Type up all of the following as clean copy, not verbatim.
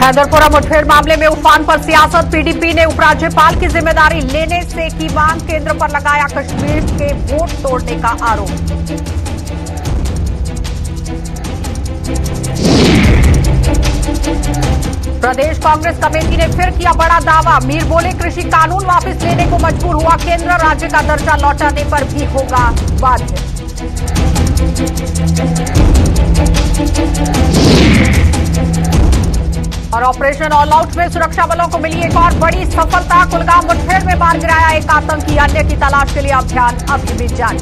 हैदरपुरा मुठभेड़ मामले में उफान पर सियासत। पीडीपी ने उपराज्यपाल की जिम्मेदारी लेने से की मांग। केंद्र पर लगाया कश्मीर के वोट तोड़ने का आरोप। प्रदेश कांग्रेस कमेटी ने फिर किया बड़ा दावा। मीर बोले कृषि कानून वापस लेने को मजबूर हुआ केंद्र। राज्य का दर्जा लौटाने पर भी होगा बाध्य। और ऑपरेशन ऑल आउट में सुरक्षा बलों को मिली एक और बड़ी सफलता। कुलगाम मुठभेड़ में मार गिराया एक आतंकी। अन्य की तलाश के लिए अभियान अभी भी जारी।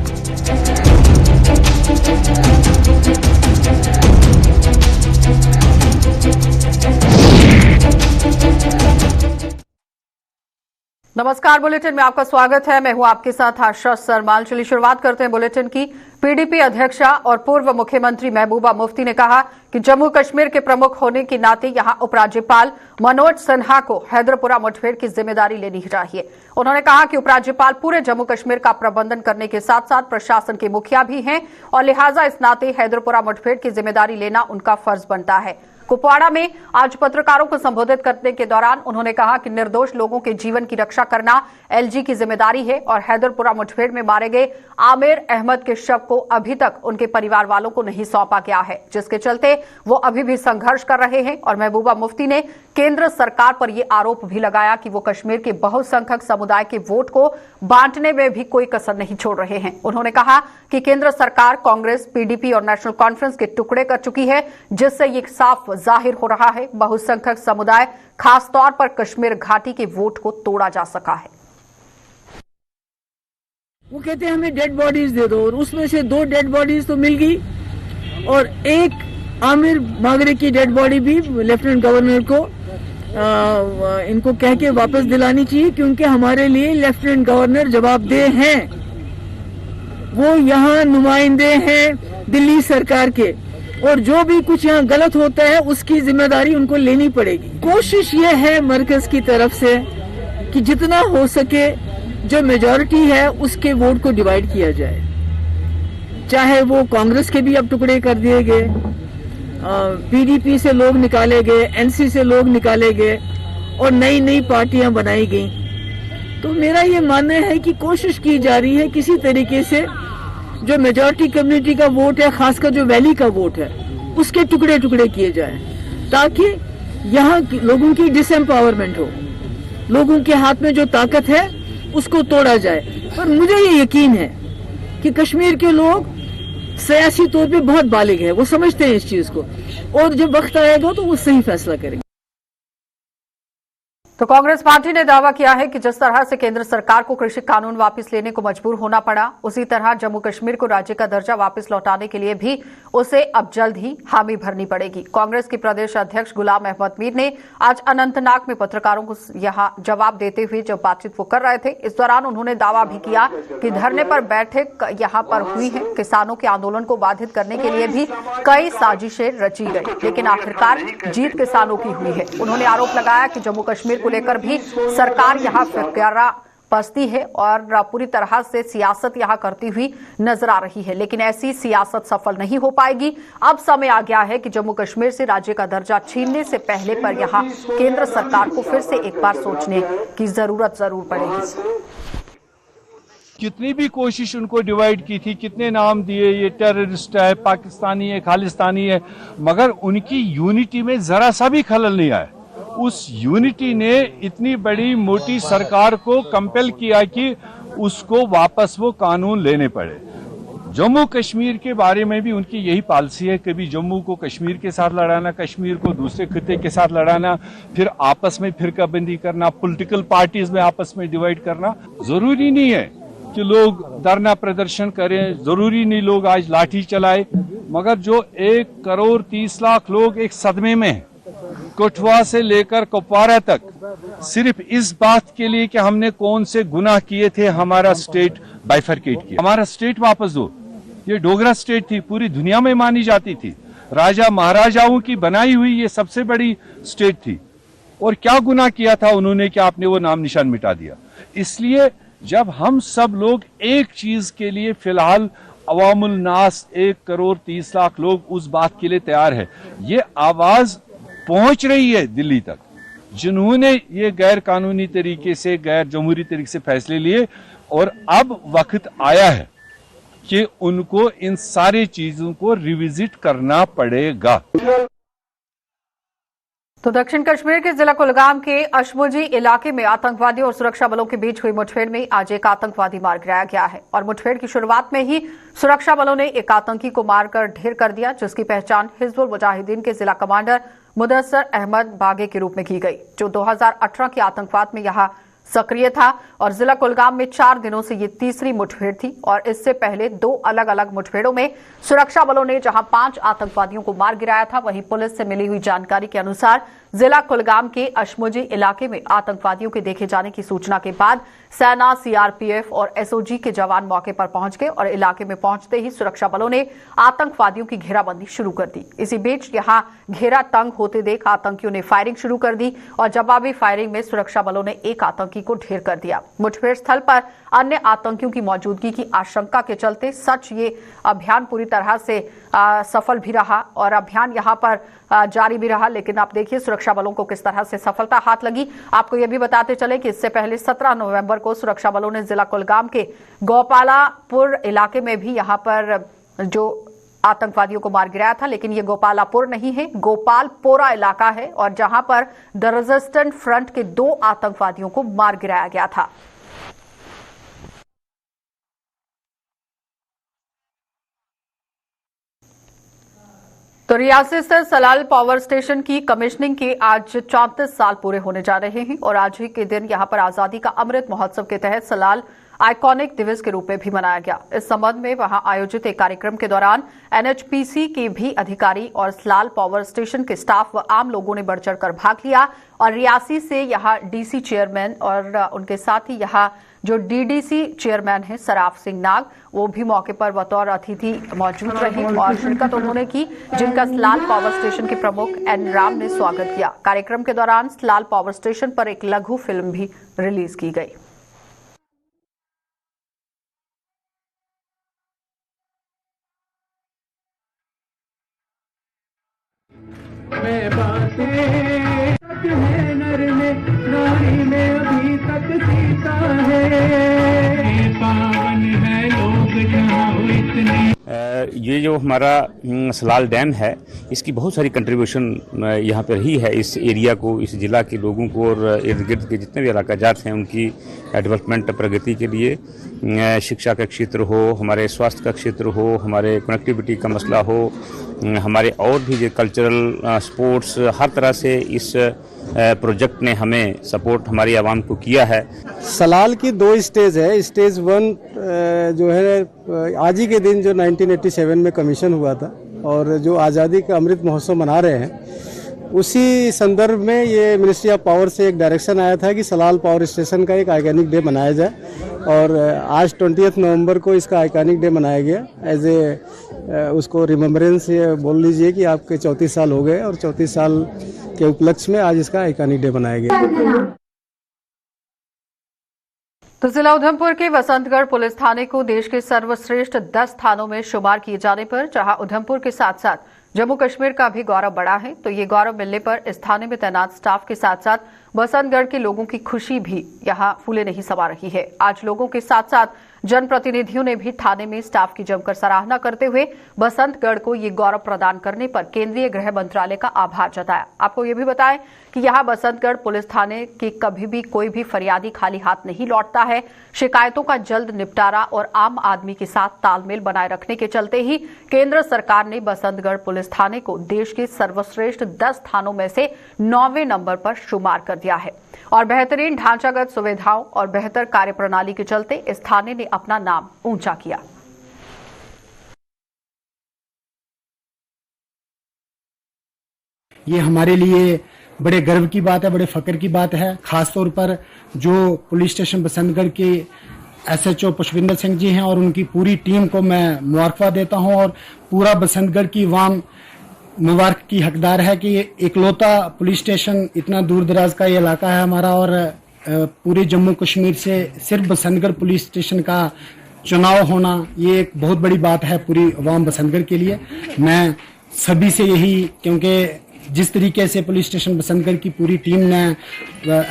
नमस्कार, बुलेटिन में आपका स्वागत है। मैं हूं आपके साथ आशा सरमाल। चलिए शुरुआत करते हैं बुलेटिन की। पीडीपी अध्यक्षा और पूर्व मुख्यमंत्री महबूबा मुफ्ती ने कहा कि जम्मू कश्मीर के प्रमुख होने के नाते यहां उपराज्यपाल मनोज सिन्हा को हैदरपुरा मुठभेड़ की जिम्मेदारी लेनी चाहिए। उन्होंने कहा कि उपराज्यपाल पूरे जम्मू कश्मीर का प्रबंधन करने के साथ साथ प्रशासन के मुखिया भी हैं और लिहाजा इस नाते हैदरपुरा मुठभेड़ की जिम्मेदारी लेना उनका फर्ज बनता है। कुपवाड़ा में आज पत्रकारों को संबोधित करने के दौरान उन्होंने कहा कि निर्दोष लोगों के जीवन की रक्षा करना एलजी की जिम्मेदारी है और हैदरपुरा मुठभेड़ में मारे गए आमिर अहमद के शव को अभी तक उनके परिवार वालों को नहीं सौंपा गया है, जिसके चलते वो अभी भी संघर्ष कर रहे हैं। और महबूबा मुफ्ती ने केंद्र सरकार पर यह आरोप भी लगाया कि वो कश्मीर के बहुसंख्यक समुदाय के वोट को बांटने में भी कोई कसर नहीं छोड़ रहे हैं। उन्होंने कहा कि केंद्र सरकार कांग्रेस, पीडीपी और नेशनल कॉन्फ्रेंस के टुकड़े कर चुकी है, जिससे ये साफ जाहिर हो रहा है बहुसंख्यक समुदाय खासतौर पर कश्मीर घाटी के वोट को तोड़ा जा सका है। वो कहते हैं हमें डेड बॉडीज दे दो, और उसमें से 2 डेड बॉडीज तो मिल गई और एक आमिर मागरे की डेड बॉडी भी लेफ्टिनेंट गवर्नर को इनको कह के वापस दिलानी चाहिए, क्योंकि हमारे लिए लेफ्टिनेंट गवर्नर जवाबदेह हैं। वो यहाँ नुमाइंदे हैं दिल्ली सरकार के, और जो भी कुछ यहाँ गलत होता है उसकी जिम्मेदारी उनको लेनी पड़ेगी। कोशिश ये है मरकज की तरफ से कि जितना हो सके जो मेजॉरिटी है उसके वोट को डिवाइड किया जाए, चाहे वो कांग्रेस के भी अब टुकड़े कर दिए गए, पीडीपी से लोग निकाले गए, एनसी से लोग निकाले गए और नई नई पार्टियां बनाई गई। तो मेरा ये मानना है कि कोशिश की जा रही है किसी तरीके से जो मेजॉरिटी कम्युनिटी का वोट है, खासकर जो वैली का वोट है, उसके टुकड़े टुकड़े किए जाए, ताकि यहाँ लोगों की डिसएम्पावरमेंट हो, लोगों के हाथ में जो ताकत है उसको तोड़ा जाए। पर मुझे ये यकीन है कि कश्मीर के लोग सियासी तौर पे बहुत बालिग है, वो समझते हैं इस चीज को, और जब वक्त आएगा तो वो सही फैसला करेंगे। तो कांग्रेस पार्टी ने दावा किया है कि जिस तरह से केंद्र सरकार को कृषि कानून वापस लेने को मजबूर होना पड़ा, उसी तरह जम्मू कश्मीर को राज्य का दर्जा वापस लौटाने के लिए भी उसे अब जल्द ही हामी भरनी पड़ेगी। कांग्रेस के प्रदेश अध्यक्ष गुलाम अहमद मीर ने आज अनंतनाग में पत्रकारों को यहां जवाब देते हुए जब बातचीत वो कर रहे थे, इस दौरान उन्होंने दावा भी किया कि धरने पर बैठक यहां पर हुई है। किसानों के आंदोलन को बाधित करने के लिए भी कई साजिशें रची गई, लेकिन आखिरकार जीत किसानों की हुई है। उन्होंने आरोप लगाया कि जम्मू कश्मीर को लेकर भी सरकार यहां फिक्रा बसती है और पूरी तरह से सियासत यहां करती हुई नजर आ रही है, लेकिन ऐसी सियासत सफल नहीं हो पाएगी। अब समय आ गया है कि जम्मू कश्मीर से राज्य का दर्जा छीनने से पहले पर यहां केंद्र सरकार को फिर से एक बार सोचने की जरूरत जरूर पड़ेगी। कितनी भी कोशिश उनको डिवाइड की थी, कितने नाम दिए, ये टेररिस्ट है, पाकिस्तानी है, खालिस्तानी है, मगर उनकी यूनिटी में जरा सा भी खलल नहीं आया। उस यूनिटी ने इतनी बड़ी मोटी सरकार को कंपेल किया कि उसको वापस वो कानून लेने पड़े। जम्मू कश्मीर के बारे में भी उनकी यही पॉलिसी है, कभी जम्मू को कश्मीर के साथ लड़ाना, कश्मीर को दूसरे खिते के साथ लड़ाना, फिर आपस में फिरकाबंदी करना, पॉलिटिकल पार्टीज में आपस में डिवाइड करना। जरूरी नहीं है कि लोग धरना प्रदर्शन करें, जरूरी नहीं लोग आज लाठी चलाए, मगर जो 1 करोड़ 30 लाख लोग एक सदमे में हैं, कठुआ से लेकर कुपवाड़ा तक, सिर्फ इस बात के लिए कि हमने कौन से गुनाह किए थे, हमारा स्टेट बाइफरकेट किया, हमारा स्टेट वापस दो। ये डोगरा स्टेट थी, पूरी दुनिया में मानी जाती थी, राजा महाराजाओं की बनाई हुई ये सबसे बड़ी स्टेट थी, और क्या गुनाह किया था उन्होंने कि आपने वो नाम निशान मिटा दिया। इसलिए जब हम सब लोग एक चीज के लिए फिलहाल अवामुल नास 1 करोड़ 30 लाख लोग उस बात के लिए तैयार है, ये आवाज पहुंच रही है दिल्ली तक, जिन्होंने ये गैर कानूनी तरीके से, गैर जमहूरी तरीके से फैसले लिए, और अब वक्त आया है कि उनको इन सारी चीजों को रिविजिट करना पड़ेगा। तो दक्षिण कश्मीर के जिला कुलगाम के अशमुजी इलाके में आतंकवादियों और सुरक्षा बलों के बीच हुई मुठभेड़ में आज एक आतंकवादी मार गिराया गया है और मुठभेड़ की शुरुआत में ही सुरक्षा बलों ने एक आतंकी को मारकर ढेर कर दिया, जिसकी पहचान हिजबुल मुजाहिदीन के जिला कमांडर मुदस्सर अहमद बागे के रूप में की गई, जो 2018 के आतंकवाद में यहां सक्रिय था। और जिला कुलगाम में 4 दिनों से ये तीसरी मुठभेड़ थी और इससे पहले 2 अलग अलग मुठभेड़ों में सुरक्षा बलों ने जहां 5 आतंकवादियों को मार गिराया था, वहीं पुलिस से मिली हुई जानकारी के अनुसार जिला कुलगाम के अशमुजी इलाके में आतंकवादियों के देखे जाने की सूचना के बाद सेना, सीआरपीएफ और एसओजी के जवान मौके पर पहुंच गए और इलाके में पहुंचते ही सुरक्षा बलों ने आतंकवादियों की घेराबंदी शुरू कर दी। इसी बीच यहां घेरा तंग होते देख आतंकियों ने फायरिंग शुरू कर दी और जवाबी फायरिंग में सुरक्षा बलों ने एक आतंकी को ढेर कर दिया। मुठभेड़ स्थल पर अन्य आतंकियों की मौजूदगी की आशंका के चलते ये अभियान पूरी तरह से सफल भी रहा और अभियान यहां पर जारी भी रहा। लेकिन आप देखिए सुरक्षा बलों को किस तरह से सफलता हाथ लगी। आपको यह भी बताते चले कि इससे पहले 17 नवंबर को सुरक्षा बलों ने जिला कुलगाम के गोपालापुर इलाके में भी यहां पर जो आतंकवादियों को मार गिराया था, लेकिन ये गोपालापुर नहीं है, गोपालपोरा इलाका है और जहां पर द रेजिस्टेंट फ्रंट के 2 आतंकवादियों को मार गिराया गया था। तो रियासी स्थित सलाल पावर स्टेशन की कमिश्निंग के आज 34 साल पूरे होने जा रहे हैं और आज ही के दिन यहां पर आजादी का अमृत महोत्सव के तहत सलाल आइकॉनिक दिवस के रूप में भी मनाया गया। इस संबंध में वहां आयोजित एक कार्यक्रम के दौरान एनएचपीसी के भी अधिकारी और सलाल पावर स्टेशन के स्टाफ व आम लोगों ने बढ़ चढ़कर भाग लिया और रियासी से यहां डीसी चेयरमैन और उनके साथ ही यहां जो डीडीसी चेयरमैन हैं सराफ सिंह नाग, वो भी मौके पर बतौर अतिथि मौजूद रहे और शिरकत उन्होंने की, जिनका सलाल पावर स्टेशन के प्रमुख एन राम ने स्वागत किया। कार्यक्रम के दौरान सलाल पावर स्टेशन पर एक लघु फिल्म भी रिलीज की गई। नर में नारी में अभी तक सीता है, पावन है लोग जहाँ इतने। ये जो हमारा सलाल डैम है, इसकी बहुत सारी कंट्रीब्यूशन यहाँ पर रही है इस एरिया को, इस जिला के लोगों को और इर्द गिर्द के जितने भी इलाका जात हैं उनकी डेवलपमेंट प्रगति के लिए, शिक्षा का क्षेत्र हो, हमारे स्वास्थ्य का क्षेत्र हो, हमारे कनेक्टिविटी का मसला हो, हमारे और भी जो कल्चरल स्पोर्ट्स, हर तरह से इस प्रोजेक्ट ने हमें सपोर्ट हमारी आवाम को किया है। सलाल की 2 स्टेज है। स्टेज 1 जो है आज ही के दिन जो 1987 में कमीशन हुआ था और जो आज़ादी का अमृत महोत्सव मना रहे हैं, उसी संदर्भ में ये मिनिस्ट्री ऑफ पावर से एक डायरेक्शन आया था कि सलाल पावर स्टेशन का एक आइकॉनिक डे मनाया जाए और आज 20 नवंबर को इसका आइकॉनिक डे मनाया गया। एज ए उसको रिमेम्बरेंस बोल लीजिए कि आपके 34 साल हो गए और 34 साल के उपलक्ष्य में आज इसका आइकॉनिक डे बनाया गया। तो जिला उधमपुर के वसंतगढ़ पुलिस थाने को देश के सर्वश्रेष्ठ 10 थानों में शुमार किए जाने पर जहां उधमपुर के साथ साथ जम्मू कश्मीर का भी गौरव बढ़ा है, तो ये गौरव मिलने पर इस थाने में तैनात स्टाफ के साथ साथ बसंतगढ़ के लोगों की खुशी भी यहां फूले नहीं समा रही है। आज लोगों के साथ साथ जनप्रतिनिधियों ने भी थाने में स्टाफ की जमकर सराहना करते हुए बसंतगढ़ को ये गौरव प्रदान करने पर केंद्रीय गृह मंत्रालय का आभार जताया। आपको ये भी बताएं कि यहां बसंतगढ़ पुलिस थाने के कभी भी कोई भी फरियादी खाली हाथ नहीं लौटता है। शिकायतों का जल्द निपटारा और आम आदमी के साथ तालमेल बनाए रखने के चलते ही केंद्र सरकार ने बसंतगढ़ पुलिस थाने को देश के सर्वश्रेष्ठ 10 थानों में से 9वें नंबर पर शुमार कर दिया है और बेहतरीन ढांचागत सुविधाओं और बेहतर कार्यप्रणाली के चलते इस थाने ने अपना नाम ऊंचा किया। ये हमारे लिए बड़े गर्व की बात है, बड़े फक्र की बात है। खासतौर पर जो पुलिस स्टेशन बसंतगढ़ के एसएचओ पुष्पिंदर सिंह जी हैं और उनकी पूरी टीम को मैं मुबारकबाद देता हूं और पूरा बसंतगढ़ की आवाम मुबारक की हकदार है कि इकलौता पुलिस स्टेशन, इतना दूर दराज का ये इलाका है हमारा और पूरे जम्मू कश्मीर से सिर्फ बसंतगढ़ पुलिस स्टेशन का चुनाव होना, ये एक बहुत बड़ी बात है पूरी अवाम बसंतगढ़ के लिए। मैं सभी से यही, क्योंकि जिस तरीके से पुलिस स्टेशन बसंतगढ़ की पूरी टीम ने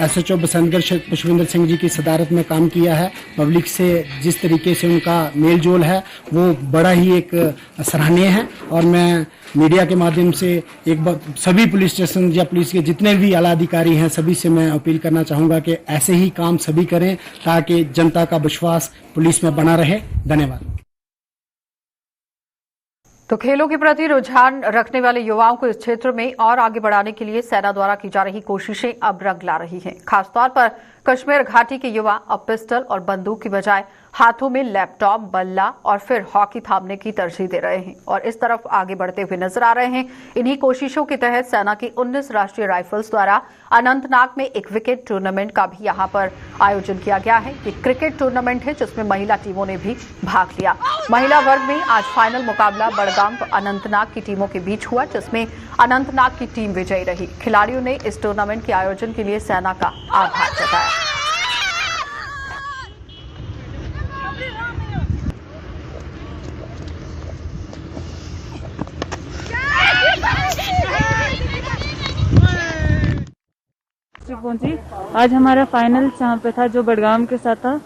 SHO बसंतगढ़ पुष्पिंदर सिंह जी की सदारत में काम किया है, पब्लिक से जिस तरीके से उनका मेल जोल है वो बड़ा ही एक सराहनीय है। और मैं मीडिया के माध्यम से एक बार सभी पुलिस स्टेशन या पुलिस के जितने भी आला अधिकारी हैं सभी से मैं अपील करना चाहूंगा कि ऐसे ही काम सभी करें ताकि जनता का विश्वास पुलिस में बना रहे। धन्यवाद। तो खेलों के प्रति रुझान रखने वाले युवाओं को इस क्षेत्र में और आगे बढ़ाने के लिए सेना द्वारा की जा रही कोशिशें अब रंग ला रही हैं। खासतौर पर कश्मीर घाटी के युवा अब पिस्टल और बंदूक की बजाय हाथों में लैपटॉप, बल्ला और फिर हॉकी थामने की तरजीह दे रहे हैं और इस तरफ आगे बढ़ते हुए नजर आ रहे हैं। इन्हीं कोशिशों के तहत सेना की 19 राष्ट्रीय राइफल्स द्वारा अनंतनाग में एक विकेट टूर्नामेंट का भी यहां पर आयोजन किया गया है। ये क्रिकेट टूर्नामेंट है जिसमें महिला टीमों ने भी भाग लिया। महिला वर्ग में आज फाइनल मुकाबला बड़गाम अनंतनाग की टीमों के बीच हुआ, जिसमें अनंतनाग की टीम विजयी रही। खिलाड़ियों ने इस टूर्नामेंट के आयोजन के लिए सेना का आभार जताया। पहुंची। आज हमारा फाइनल जहाँ पे था जो बड़गाम के साथ था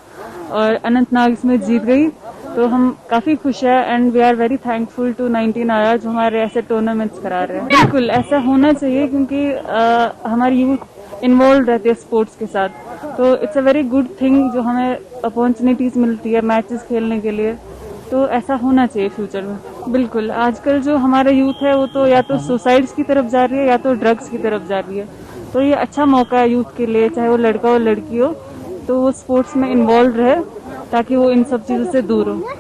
और अनंतनाग इसमें जीत गई, तो हम काफी खुश है and we are very thankful to 19 आया जो हमारे ऐसे टूर्नामेंट्स करा रहे हैं। बिल्कुल ऐसा होना चाहिए क्योंकि हमारी यूथ इन्वॉल्व रहती है स्पोर्ट्स के साथ, तो it's a very good thing जो हमें अपॉर्चुनिटीज मिलती है मैचेस खेलने के लिए, तो ऐसा होना चाहिए फ्यूचर में। बिल्कुल आजकल जो हमारा यूथ है वो तो या तो सुसाइड्स की तरफ जा रही है या तो ड्रग्स की तरफ जा रही है, तो ये अच्छा मौका है यूथ के लिए, चाहे वो लड़का हो लड़की हो, तो वो स्पोर्ट्स में इन्वॉल्व रहे ताकि वो इन सब चीजों से दूर हो।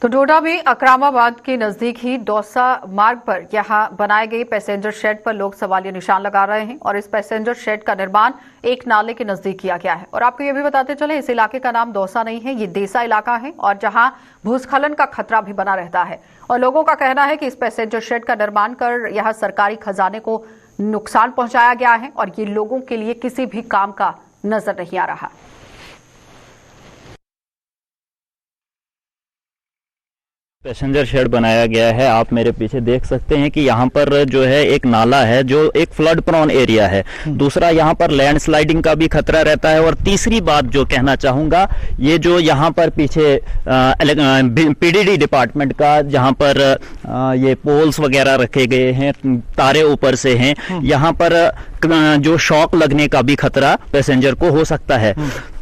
तो डोडा में अकरामाबाद के नजदीक ही दौसा मार्ग पर यहां बनाए गए पैसेंजर शेड पर लोग सवालिया निशान लगा रहे हैं और इस पैसेंजर शेड का निर्माण एक नाले के नजदीक किया गया है। और आपको ये भी बताते चले, इस इलाके का नाम दौसा नहीं है, ये देसा इलाका है और जहां भूस्खलन का खतरा भी बना रहता है। और लोगों का कहना है कि इस पैसेंजर शेड का निर्माण कर यहां सरकारी खजाने को नुकसान पहुंचाया गया है और ये लोगों के लिए किसी भी काम का नजर नहीं आ रहा। पैसेंजर शेड बनाया गया है। आप मेरे पीछे देख सकते हैं कि यहाँ पर जो है एक नाला है जो एक फ्लड प्रोन एरिया है, दूसरा यहाँ पर लैंडस्लाइडिंग का भी खतरा रहता है और तीसरी बात जो कहना चाहूंगा, ये जो यहाँ पर पीछे पीडीडी डिपार्टमेंट का जहाँ पर ये पोल्स वगैरह रखे गए हैं, तारे ऊपर से हैं, यहाँ पर जो शॉक लगने का भी खतरा पैसेंजर को हो सकता है।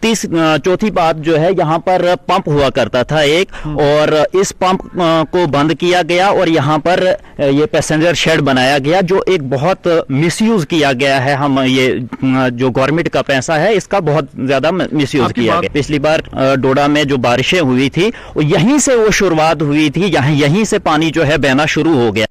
चौथी बात जो है, यहाँ पर पंप हुआ करता था एक, और इस पंप को बंद किया गया और यहाँ पर ये पैसेंजर शेड बनाया गया जो एक बहुत मिसयूज किया गया है। हम ये जो गवर्नमेंट का पैसा है इसका बहुत ज्यादा मिसयूज किया गया। पिछली बार डोडा में जो बारिशें हुई थी यहीं से वो शुरुआत हुई थी, यहीं से पानी जो है बहना शुरू हो गया।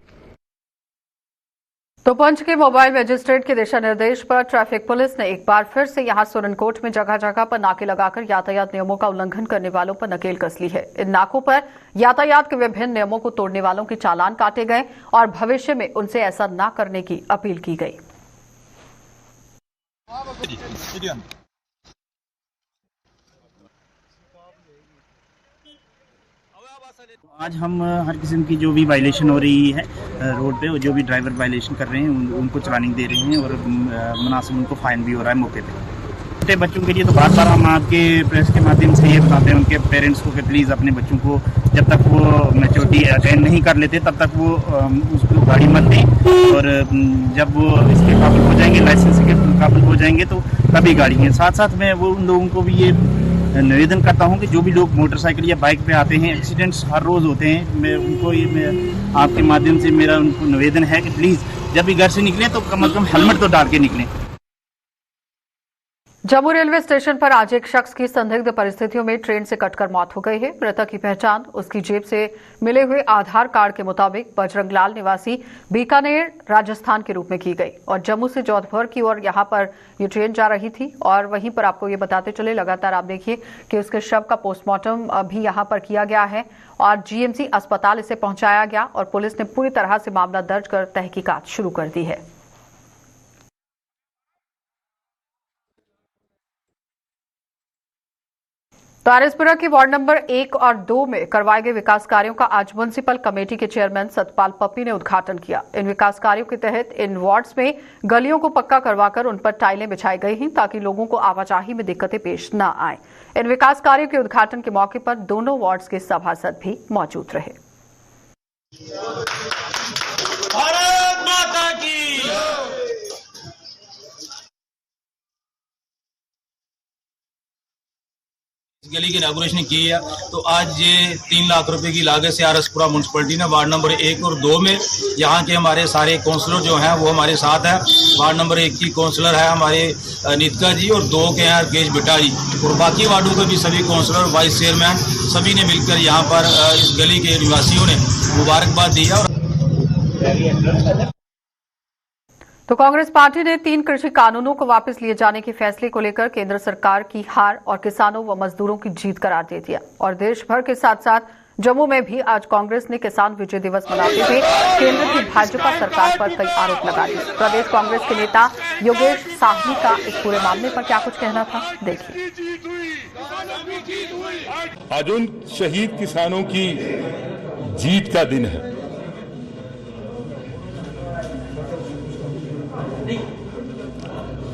तो पंच के मोबाइल मजिस्ट्रेट के दिशा निर्देश पर ट्रैफिक पुलिस ने एक बार फिर से यहां सुरनकोट में जगह जगह पर नाके लगाकर यातायात नियमों का उल्लंघन करने वालों पर नकेल कस ली है। इन नाकों पर यातायात के विभिन्न नियमों को तोड़ने वालों के चालान काटे गए और भविष्य में उनसे ऐसा न करने की अपील की गई। आज हम हर किस्म की जो भी वायलेशन हो रही है रोड पे, जो भी ड्राइवर वायलेशन कर रहे हैं उनको चलानिंग दे रहे हैं और मुनासिब उनको फाइन भी हो रहा है मौके पे। छोटे बच्चों के लिए तो बार बार हम आपके प्रेस के माध्यम से ये बताते हैं उनके पेरेंट्स को कि प्लीज़ अपने बच्चों को जब तक वो मैच्योरिटी अटेंड नहीं कर लेते तब तक वो उसको गाड़ी मत दें, और जब वो इसके काबिल हो जाएंगे, लाइसेंस के काबिल हो जाएंगे तो तभी गाड़ी है। साथ साथ मैं वो उन लोगों को भी ये निवेदन करता हूं कि जो भी लोग मोटरसाइकिल या बाइक पे आते हैं, एक्सीडेंट्स हर रोज़ होते हैं, मैं आपके माध्यम से मेरा उनको निवेदन है कि प्लीज़ जब भी घर से निकलें तो कम से कम हेलमेट तो डाल के निकलें। जम्मू रेलवे स्टेशन पर आज एक शख्स की संदिग्ध परिस्थितियों में ट्रेन से कटकर मौत हो गई है। मृतक की पहचान उसकी जेब से मिले हुए आधार कार्ड के मुताबिक बजरंगलाल निवासी बीकानेर राजस्थान के रूप में की गई और जम्मू से जोधपुर की ओर यहां पर ये ट्रेन जा रही थी। और वहीं पर आपको ये बताते चले, लगातार आप देखिए कि उसके शव का पोस्टमार्टम भी यहां पर किया गया है और जीएमसी अस्पताल इसे पहुंचाया गया और पुलिस ने पूरी तरह से मामला दर्ज कर तहकीकात शुरू कर दी है। तो आरएसपुरा के वार्ड नंबर 1 और 2 में करवाए गए विकास कार्यों का आज म्युनिसिपल कमेटी के चेयरमैन सतपाल पप्पी ने उद्घाटन किया। इन विकास कार्यों के तहत इन वार्ड्स में गलियों को पक्का करवाकर उन पर टाइलें बिछाई गई हैं ताकि लोगों को आवाजाही में दिक्कतें पेश न आए। इन विकास कार्यों के उद्घाटन के मौके पर दोनों वार्ड्स के सभासद भी मौजूद रहे। भारत माता की गली की इनॉग्रेशन की है। तो आज ये 3 लाख रुपए की लागत से आरएसपुरा म्युनिसिपैलिटी ने वार्ड नंबर 1 और 2 में यहाँ के हमारे सारे काउंसलर जो हैं वो हमारे साथ हैं। वार्ड नंबर 1 की काउंसलर है हमारे नीतिका जी और 2 के हैं केश बिट्टा जी और बाकी वार्डों के भी सभी काउंसलर वाइस चेयरमैन सभी ने मिलकर यहाँ पर इस गली के निवासियों ने मुबारकबाद दी है। तो कांग्रेस पार्टी ने 3 कृषि कानूनों को वापस लिए जाने के फैसले को लेकर केंद्र सरकार की हार और किसानों व मजदूरों की जीत करार दे दिया और देश भर के साथ साथ जम्मू में भी आज कांग्रेस ने किसान विजय दिवस मनाते हुए केंद्र की भाजपा सरकार पर कई आरोप लगा दिए। प्रदेश कांग्रेस के नेता योगेश साहनी का इस पूरे मामले पर क्या कुछ कहना था, देखिए। आज उन शहीद किसानों की जीत का दिन है।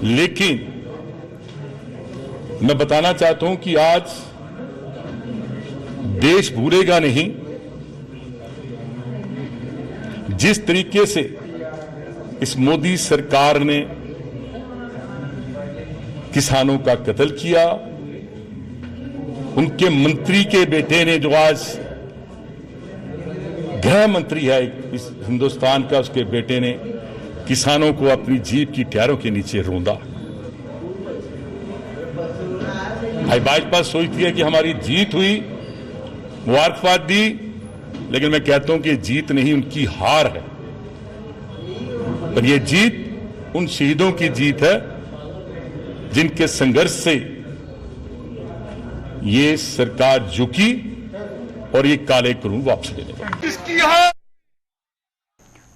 लेकिन मैं बताना चाहता हूं कि आज देश भूलेगा नहीं जिस तरीके से इस मोदी सरकार ने किसानों का कत्ल किया। उनके मंत्री के बेटे ने जो आज गृह मंत्री है इस हिंदुस्तान का, उसके बेटे ने किसानों को अपनी जीप की टायरों के नीचे रोंदा। भाजपा सोचती है कि हमारी जीत हुई, मुबारकबाद दी, लेकिन मैं कहता हूं कि जीत नहीं, उनकी हार है। पर यह जीत उन शहीदों की जीत है जिनके संघर्ष से ये सरकार झुकी और ये काले कानून वापस लेने का।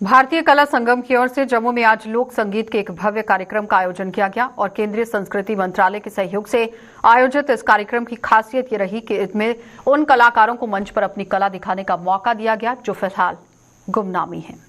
भारतीय कला संगम की ओर से जम्मू में आज लोक संगीत के एक भव्य कार्यक्रम का आयोजन किया गया और केंद्रीय संस्कृति मंत्रालय के सहयोग से आयोजित इस कार्यक्रम की खासियत ये रही कि इसमें उन कलाकारों को मंच पर अपनी कला दिखाने का मौका दिया गया जो फिलहाल गुमनामी हैं।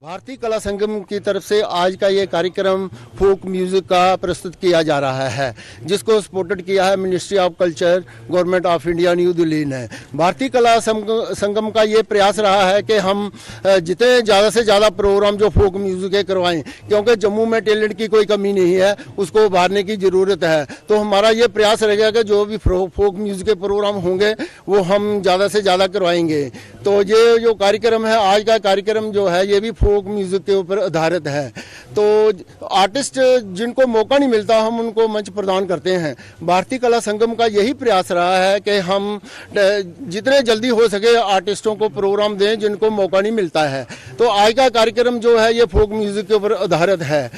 भारतीय कला संगम की तरफ से आज का ये कार्यक्रम फोक म्यूजिक का प्रस्तुत किया जा रहा है, जिसको सपोर्टेड किया है ministry of culture, government of India, new Delhi ने। भारतीय कला संगम का ये प्रयास रहा है कि हम जितने ज़्यादा से ज़्यादा प्रोग्राम जो फोक म्यूजिक के करवाएं, क्योंकि जम्मू में टैलेंट की कोई कमी नहीं है, उसको उभारने की ज़रूरत है। तो हमारा ये प्रयास रहेगा कि जो भी फोक म्यूजिक के प्रोग्राम होंगे वो हम ज़्यादा से ज़्यादा करवाएंगे। तो ये जो कार्यक्रम है, आज का कार्यक्रम जो है, ये भी फोक म्यूजिक के ऊपर आधारित है। तो आर्टिस्ट जिनको मौका नहीं मिलता, हम उनको मंच प्रदान करते हैं। भारतीय कला संगम का यही प्रयास रहा है कि हम जितने जल्दी हो सके आर्टिस्टों को प्रोग्राम दें जिनको मौका नहीं मिलता है। तो आज का कार्यक्रम जो है ये फोक म्यूजिक के ऊपर आधारित है।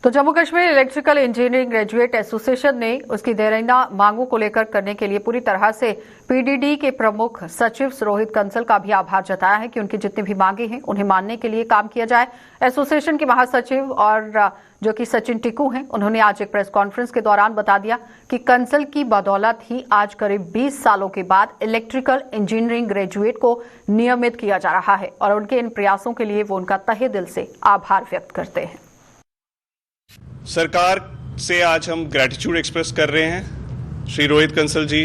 तो Jammu Kashmir electrical engineering graduate association ने उसकी देरीना मांगों को लेकर करने के लिए पूरी तरह से पीडीडी के प्रमुख सचिव रोहित कंसल का भी आभार जताया है कि उनकी जितनी भी मांगे हैं उन्हें मानने के लिए काम किया जाए। एसोसिएशन के महासचिव और जो कि सचिन टिकू हैं, उन्होंने आज एक प्रेस कॉन्फ्रेंस के दौरान बता दिया कि कंसल की बदौलत ही आज करीब 20 सालों के बाद इलेक्ट्रिकल इंजीनियरिंग ग्रेजुएट को नियमित किया जा रहा है और उनके इन प्रयासों के लिए वो उनका तहे दिल से आभार व्यक्त करते हैं। सरकार से आज हम ग्रैटिट्यूड एक्सप्रेस कर रहे हैं श्री रोहित कंसल जी,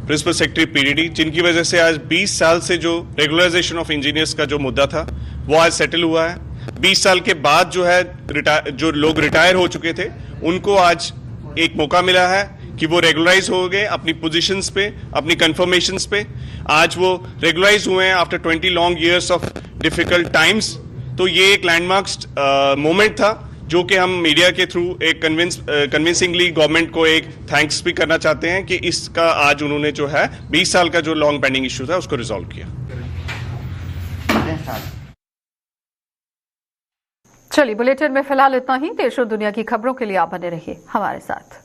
प्रिंसिपल सेक्रेटरी पीडीडी, जिनकी वजह से आज 20 साल से जो रेगुलराइजेशन ऑफ इंजीनियर्स का जो मुद्दा था वो आज सेटल हुआ है। 20 साल के बाद जो है जो लोग रिटायर हो चुके थे उनको आज एक मौका मिला है कि वो रेगुलराइज हो गए अपनी पोजीशंस पे, अपनी कंफर्मेशंस पे। आज वो रेगुलराइज हुए हैं after 20 long years of difficult times. तो ये एक लैंडमार्क मोमेंट था जो कि हम मीडिया के थ्रू एक कन्विंसिंगली गवर्नमेंट को एक थैंक्स भी करना चाहते हैं कि इसका आज उन्होंने जो है 20 साल का जो लॉन्ग पेंडिंग इश्यू था उसको रिजॉल्व किया। चलिए बुलेटिन में फिलहाल इतना ही। देश और दुनिया की खबरों के लिए आप बने रहिए हमारे साथ।